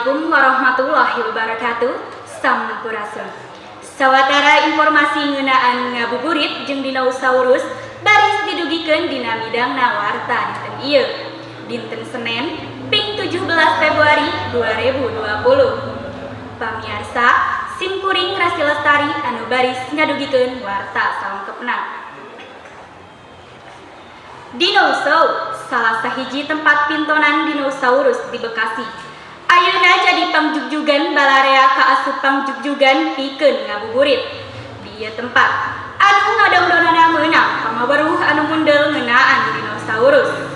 Assalamualaikum warahmatullahi wabarakatuh. Sampurasun. Sawatara informasi ngeunaan ngabuburit jeung dinosaurus baris didugikeun dina midangna warta dinten ieu. Dinten Senen, ping 17 Februari 2020. Pamiarsa, simkuring Rasi Lestari anu baris ngadugikeun warta salengkepna. Dinosaurus, salah sahiji tempat pintonan dinosaurus di Bekasi. Ayeuna jadi pangjugjugan balarea kaasup pangjugjugan pikeun ngabuburit. Di ieu tempat anu ngadongdonana meunang pangaweruh anu mundel ngeunaan dinosaurus.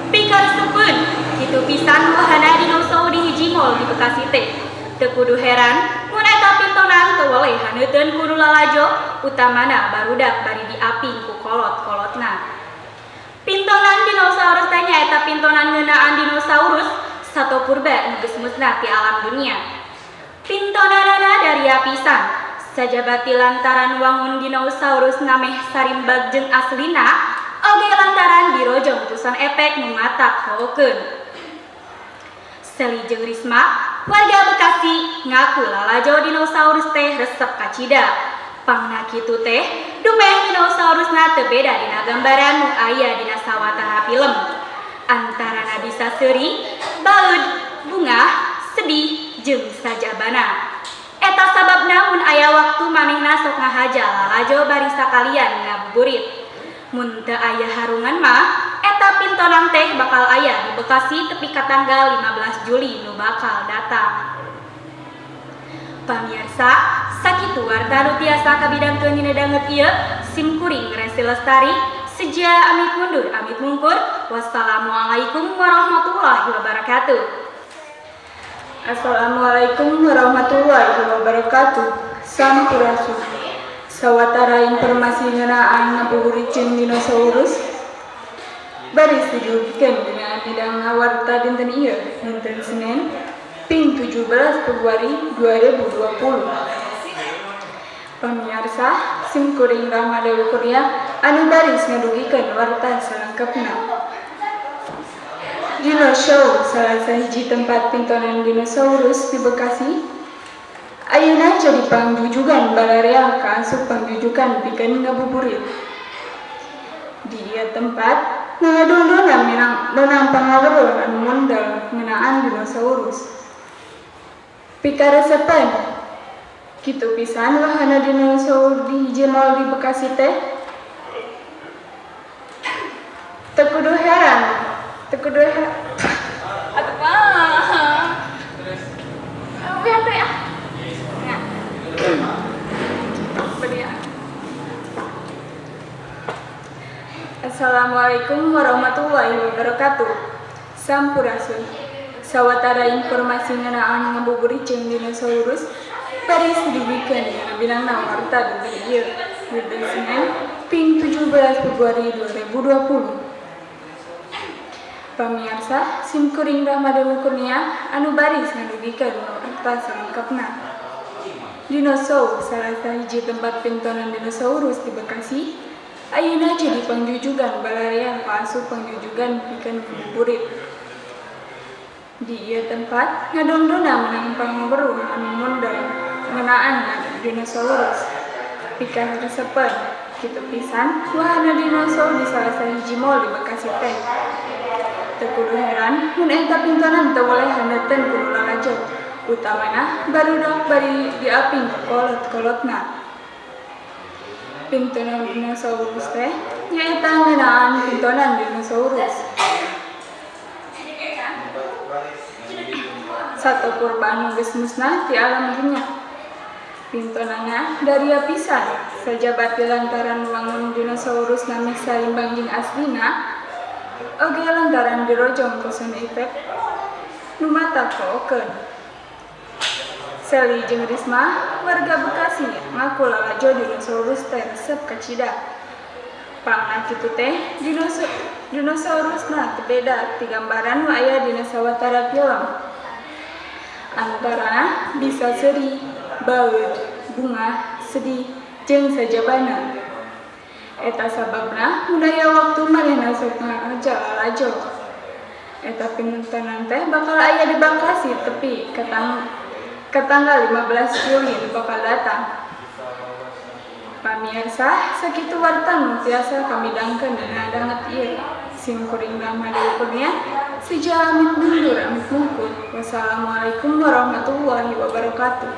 Pikareseupeun kitu pisan wahana dinosaurus di hiji mall di Bekasi teh. Teu kudu heran mun eta pintonan teu weleh haneuteun kudu lalajo, utamana barudak bari diaping ku kolot-kolotna. Pintonan dinosaurus teh nyaeta pintonan ngeunaan dinosaurus sato purba nu geus musnah ti alam dunia. Pintonanana daria pisan, sajabati lantaran wangun dinosaurus nameh sarimbag jeung aslina, oge lantaran dirojong tusan efek nu matak heukeun. Seli jeung Risma, warga Bekasi ngaku lalajo dinosaurus teh resep kacida. Pangna kitu teh, dumeh dinosaurusna teu beda dina gambaran nu aya dina sawatara film. Antarana bisa seuri, baeud, bungah, sedih, jeung sajabana. Eta sababna mun aya waktu manehna sok ngahaja lalajo bari sakalian ngabuburit. Mun teu aya harungan mah, eta pintonan teh bakal aya di Bekasi tepi ka tanggal 15 Juli nu bakal datang. Pamirsa, sakitu warta nu tiasa kabidangkeun dina dangeut ieu, simkuring Rasi Lestari, seja amit mundur amit mungkur. Wassalamualaikum warahmatullahi wabarakatuh. Assalamualaikum warahmatullahi wabarakatuh. Sampurasun. Sawatara informasi ngeunaan ngabuburit jeung dinosaurus baris didugikeun dina midangna warta dinten ieu, dinten Senen, ping 17 Februari 2020. Pamirsa, simkuring Rahma Dewi Kurnia anu baris ngadugikeun warta salengkepna. Dinosaurus, salah sahiji tempat pintonan dinosaurus di Bekasi. Ayeuna jadi pangjujugan balarea kaasup pangjujugan pikeun ngabuburit. Di ieu tempat ngadondona menang pangaweruh anu mundel ngeunaan dinosaurus. Pikareseupeun kitu pisan wahana dinosaurus di hiji mall di Bekasi teh. Teu kudu heran, atuh mah. Biar teh ah. Assalamualaikum warahmatullahi wabarakatuh. Sampurasun. Sawatara informasi ngeunaan ngabuburit jeung dinosaurus baris didugikeun dina bidangna warta dinten ieu, dinten Senen, ping 17 Februari 2020. Pamirsa, simkuring Rahma Dewi Kurnia anu baris ngadugikeun warta salengkepna. Dinosaurus, salah sahiji tempat pintonan dinosaurus di Bekasi. Ayeuna jadi pangjujugan balarea kaasup pangjujugan pikeun ngabuburit. Di ieu tempat ngadongdona menang pangaweruh anu mundel ngeunaan dinosaurus. Pikareseupeun kitu pisan wahana dinosaurus di salah sahiji mall di Bekasi teh. Teu kudu heran mun eta pintonan teu weleh haneuteun kudu lalajo, utamana barudak bari diaping ku kolot-kolotna. Pintonan dinosaurus teh nyaeta ngeunaan pintonan dinosaurus. Sato purba anu geus musnah ti alam dunia. Pintonanna daria pisan, sajabati lantaran wangun dinosaurus nameh sarimbang jeung aslina, oge lantaran dirojong ku sound efek nu matak heukeun. Seli jeung Risma, warga Bekasi ngaku lalajo dinosaurus teh resep kacida. Pangna kitu teh, dinosaurusna teu beda ti gambaran nu aya dina sawatara film. Antarana bisa seuri, baeud, bungah, sedih, jeung sajabana. Eta sababna mun aya waktu manehna sok ngahaja lalajo. Eta pintonan teh bakal aya di Bangkasi tepi ke tanggal 15 Juli bakal datang. Pamirsa, sakitu warta nu tiasa kami dangkeun dina danget ieu. Simkuring Rama Dewi Kurnia, sejak amit mundur amit mungkur. Wassalamualaikum warahmatullahi wabarakatuh.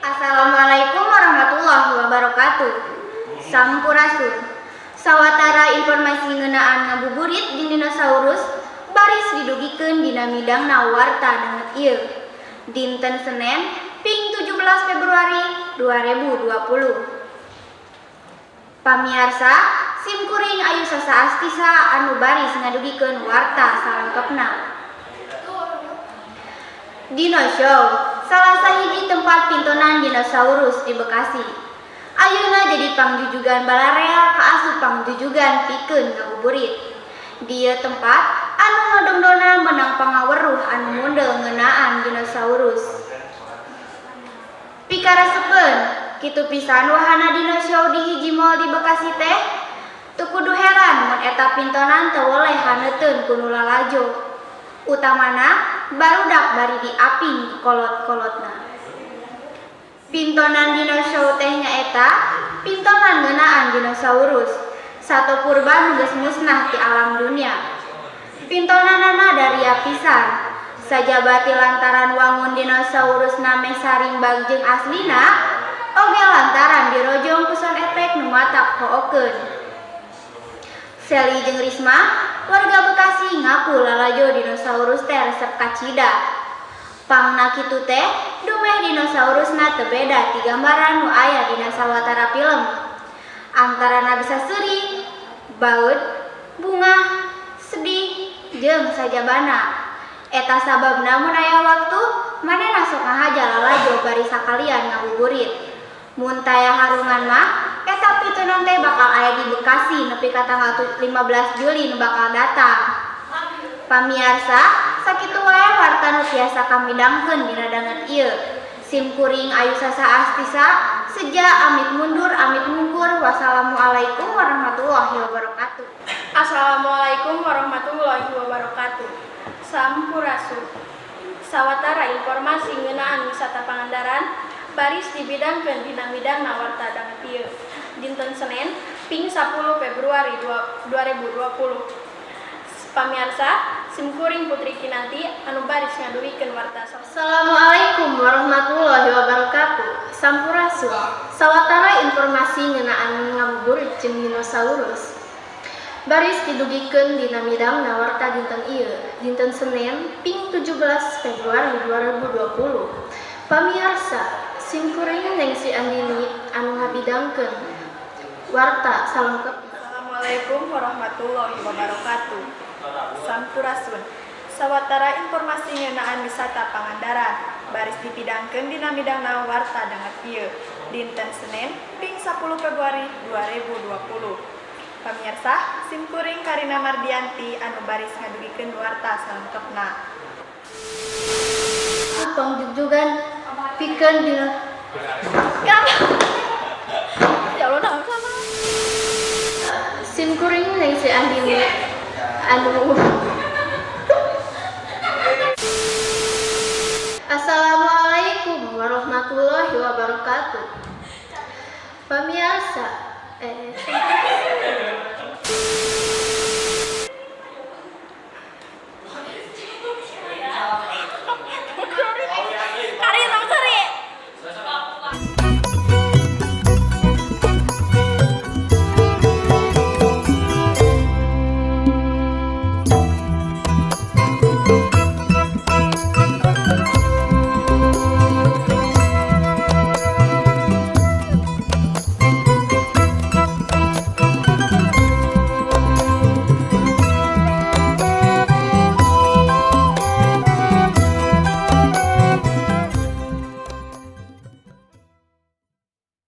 Assalamualaikum warahmatullahi wabarakatuh. Sampurasun. Sawatara informasi ngeunaan ngabuburit jeung dinosaurus baris didugikeun dina midangna warta danget ieu. Dinten Senen, ping 17 Februari 2020. Pamirsa, simkuring ayu sasaastisa anu baris ngadugikeun warta salengkepna. Dino Show, salah sahiji tempat pintonan dinosaurus di Bekasi. Ayeuna jadi pangjujugan balarea kaasup pangjujugan pikeun ngabuburit. Dieu tempat anu ngadongdona menang pangaweruh anu mundel ngeunaan dinosaurus. Pikaresepeun, kitu pisan wahana Dino Show di hiji mall di Bekasi teh. Teu kudu heran mun eta pintonan teu woleh haneuteun ku nu lalajo. Utamana barudak bari diaping ku kolot-kolotna. Pintonan Dino Show teh nyaeta pintonan ngeunaan dinosaurus. Satu purba nu geus musnah ti alam dunia. Pintonanana daria pisan. Sajabati lantaran wangun dinosaurus name sarimbag jeung aslina, oge lantaran dirojong ku sound efek nu matak hookeun. Seli jeung Risma, warga Bekasi ngaku lalajo dinosaurus teh resep kacida. Pangna kitu teh, dumeh dinosaurusna teu beda ti gambaran nu aya dina sawatara film. Antarana bisa seuri, baut, bunga, sedih, jeung sajabana. Eta sababna mun aya waktu, manehna sok ngahaja lalajo bari sakalian ngabuburit. Mun taya harungan mah, eta pintonan teh bakal aya di Bekasi nepi ka tanggal 15 Juli nu bakal datang. Pamirsa, sakitu wae warta nu tiasa kami dangkeun dina danget ieu. Simkuring ayu sasaastisa, seja amit mundur amit mungkur. Wassalamualaikum warahmatullahi wabarakatuh. Assalamualaikum warahmatullahi wabarakatuh. Sampurasun. Sawatara informasi ngeunaan wisata Pangandaran baris dibidangkeun dina midangna warta danget ieu. Dinten Senen, ping 10 Februari 2020. Pamirsa, simkuring Putri Kinanti anu baris ngaduwikeun warta. Assalamualaikum warahmatullahi wabarakatuh. Sampurasun. Sawatara informasi ngeunaan ngabuburit jeung dinosaurus baris didugikeun dina midangna warta dinten ieu. Dinten Senen, ping 17 Februari 2020. Pamirsa, simkuring neng si Andini anu ngabidangkeun warta salengkep. Assalamualaikum warahmatullahi wabarakatuh. Sampurasun. Sawatara informasi ngeunaan wisata Pangandaran baris dipidangkeun dina midangna warta danget ieu. Dinten Senen, ping 10 Februari 2020. Pamirsa, simkuring Karina Mardianti anu baris ngadugikeun warta salengkepna. Pangjujugan pikeun dina Ya Allah, naon sama? simkuring neng si Andini anu Assalamualaikum warahmatullahi wabarakatuh. Pamirsa,